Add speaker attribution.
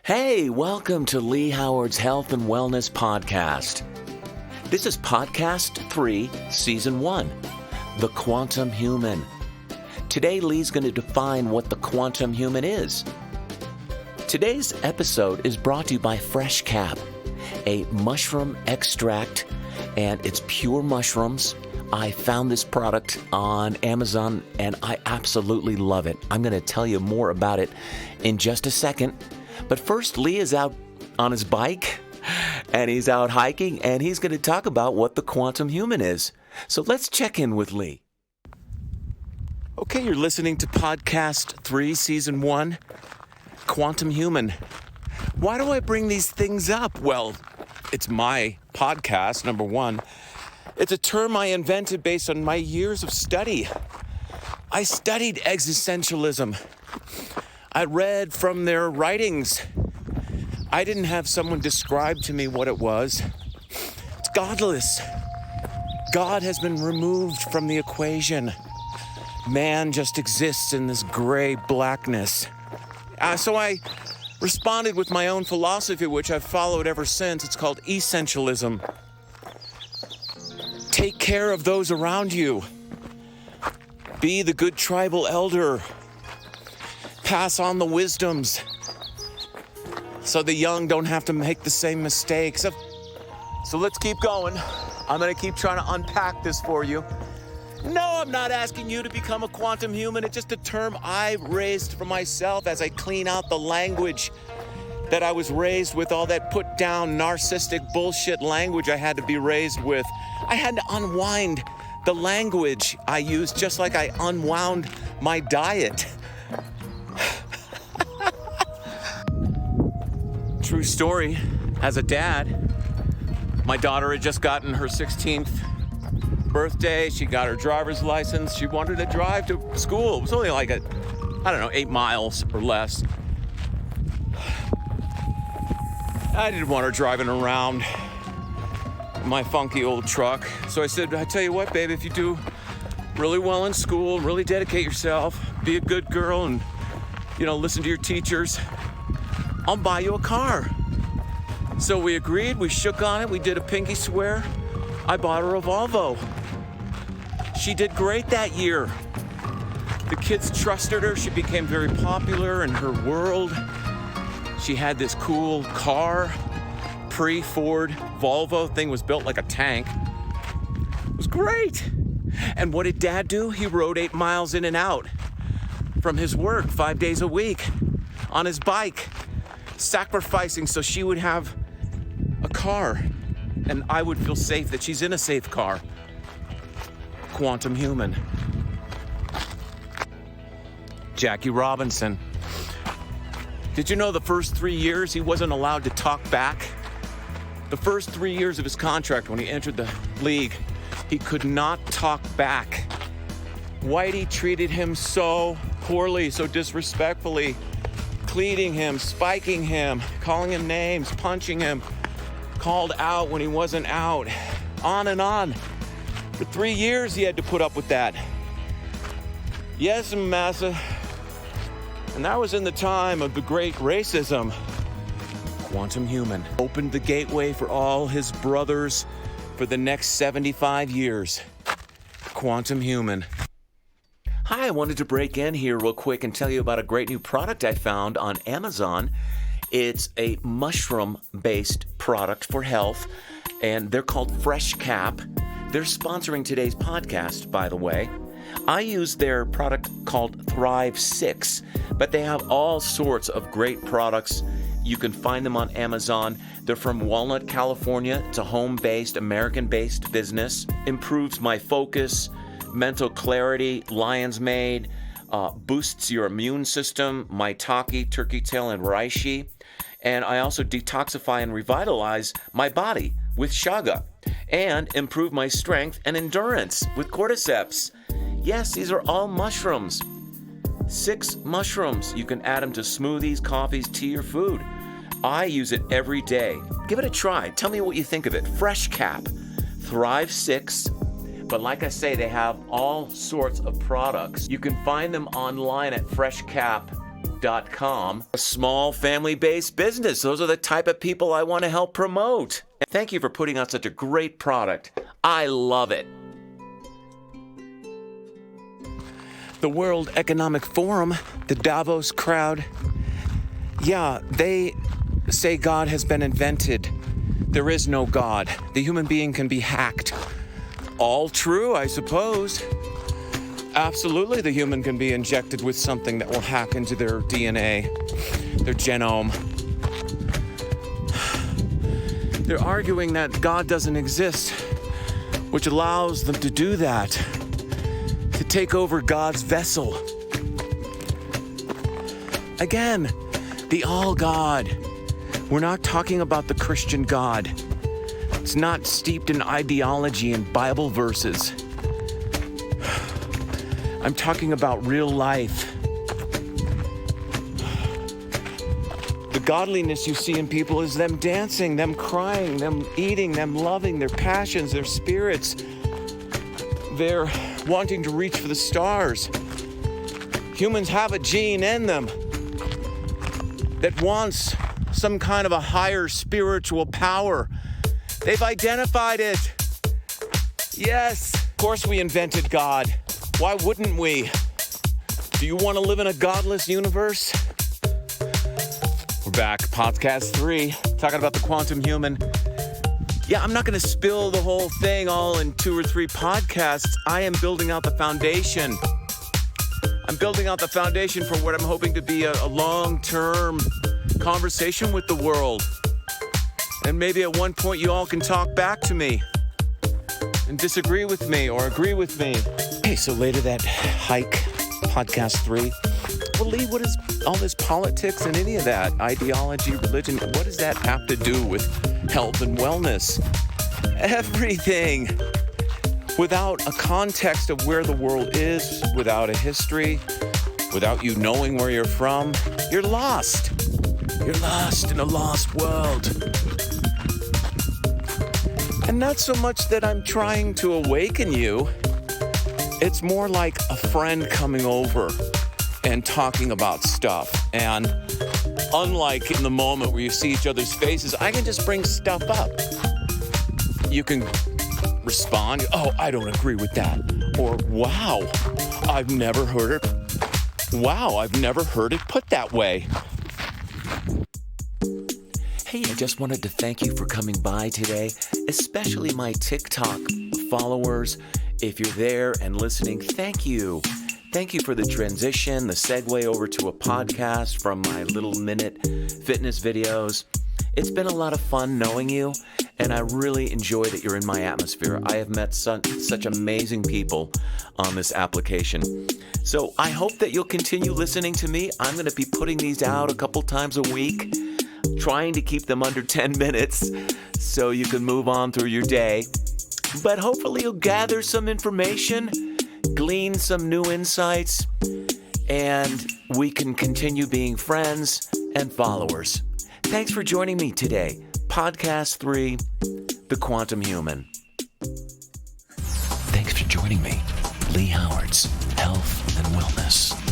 Speaker 1: Hey, welcome to Lee Howard's Health and Wellness Podcast. This is Podcast 3, Season 1, The Quantum Human. Today, Lee's going to define what the quantum human is. Today's episode is brought to you by FreshCap, a mushroom extract, and it's pure mushrooms. I found this product on Amazon, and I absolutely love it. I'm going to tell you more about it in just a second. But first, Lee is out on his bike, and he's out hiking, and he's going to talk about what the quantum human is. So let's check in with Lee. Okay, you're listening to Podcast 3, Season 1, Quantum Human. Why do I bring these things up? Well, it's my podcast, number one. It's a term I invented based on my years of study. I studied existentialism. I read from their writings. I didn't have someone describe to me what it was. It's godless. God has been removed from the equation. Man just exists in this gray blackness. So I responded with my own philosophy, which I've followed ever since. It's called essentialism. Take care of those around you. Be the good tribal elder. Pass on the wisdoms so the young don't have to make the same mistakes. So let's keep going. I'm going to keep trying to unpack this for you. No, I'm not asking you to become a quantum human. It's just a term I raised for myself as I clean out the language that I was raised with, all that put down narcissistic bullshit language I had to be raised with. I had to unwind the language I used just like I unwound my diet. True story, as a dad, my daughter had just gotten her 16th birthday. She got her driver's license. She wanted to drive to school. It was only like 8 miles or less. I didn't want her driving around my funky old truck. So I said, I tell you what, babe, if you do really well in school, really dedicate yourself, be a good girl and, listen to your teachers, I'll buy you a car. So we agreed, we shook on it, we did a pinky swear. I bought her a Volvo. She did great that year. The kids trusted her. She became very popular in her world. She had this cool car, pre-Ford Volvo. Thing was built like a tank. It was great. And what did Dad do? He rode 8 miles in and out from his work 5 days a week on his bike, sacrificing so she would have a car and I would feel safe that she's in a safe car. Quantum human. Jackie Robinson. Did you know the first 3 years he wasn't allowed to talk back? The first 3 years of his contract when he entered the league, he could not talk back. Whitey treated him so poorly, so disrespectfully, cleating him, spiking him, calling him names, punching him, called out when he wasn't out, on and on. For 3 years he had to put up with that. Yes, massa. And that was in the time of the great racism. Quantum human opened the gateway for all his brothers for the next 75 years. Quantum human. Hi, I wanted to break in here real quick and tell you about a great new product I found on Amazon. It's a mushroom-based product for health, and they're called FreshCap. They're sponsoring today's podcast, by the way. I use their product called Thrive 6, but they have all sorts of great products. You can find them on Amazon. They're from Walnut, California. It's a home-based, American-based business. Improves my focus, mental clarity, lion's mane, boosts your immune system, maitake, turkey tail, and reishi. And I also detoxify and revitalize my body with shaga and improve my strength and endurance with cordyceps. Yes, these are all mushrooms. 6 mushrooms. You can add them to smoothies, coffees, tea, or food. I use it every day. Give it a try. Tell me what you think of it. FreshCap, Thrive 6. But like I say, they have all sorts of products. You can find them online at FreshCap FreshCap.com, a small family-based business. Those are the type of people I want to help promote. And thank you for putting out such a great product. I love it. The World Economic Forum, the Davos crowd, yeah, they say God has been invented. There is no God. The human being can be hacked. All true, I suppose. Absolutely, the human can be injected with something that will hack into their DNA, their genome. They're arguing that God doesn't exist, which allows them to do that, to take over God's vessel. Again, the all God. We're not talking about the Christian God. It's not steeped in ideology and Bible verses. I'm talking about real life. The godliness you see in people is them dancing, them crying, them eating, them loving, their passions, their spirits. They're wanting to reach for the stars. Humans have a gene in them that wants some kind of a higher spiritual power. They've identified it. Yes, of course we invented God. Why wouldn't we? Do you want to live in a godless universe? We're back, podcast 3, talking about the quantum human. Yeah, I'm not going to spill the whole thing all in 2 or 3 podcasts. I am building out the foundation. I'm building out the foundation for what I'm hoping to be a long-term conversation with the world. And maybe at one point you all can talk back to me and disagree with me or agree with me. Okay, so later that hike, podcast 3. Well, Lee, what is all this politics and any of that? Ideology, religion, what does that have to do with health and wellness? Everything. Without a context of where the world is, without a history, without you knowing where you're from, you're lost. You're lost in a lost world. And not so much that I'm trying to awaken you. It's more like a friend coming over and talking about stuff. And unlike in the moment where you see each other's faces, I can just bring stuff up. You can respond, oh, I don't agree with that. Or, wow, I've never heard it put that way. Hey, I just wanted to thank you for coming by today, especially my TikTok followers. If you're there and listening, thank you. Thank you for the transition, the segue over to a podcast from my little minute fitness videos. It's been a lot of fun knowing you, and I really enjoy that you're in my atmosphere. I have met such amazing people on this application. So I hope that you'll continue listening to me. I'm going to be putting these out a couple times a week, trying to keep them under 10 minutes so you can move on through your day. But hopefully you'll gather some information, glean some new insights, and we can continue being friends and followers. Thanks for joining me today. Podcast 3, The Quantum Human. Thanks for joining me. Lee Howard's Health and Wellness.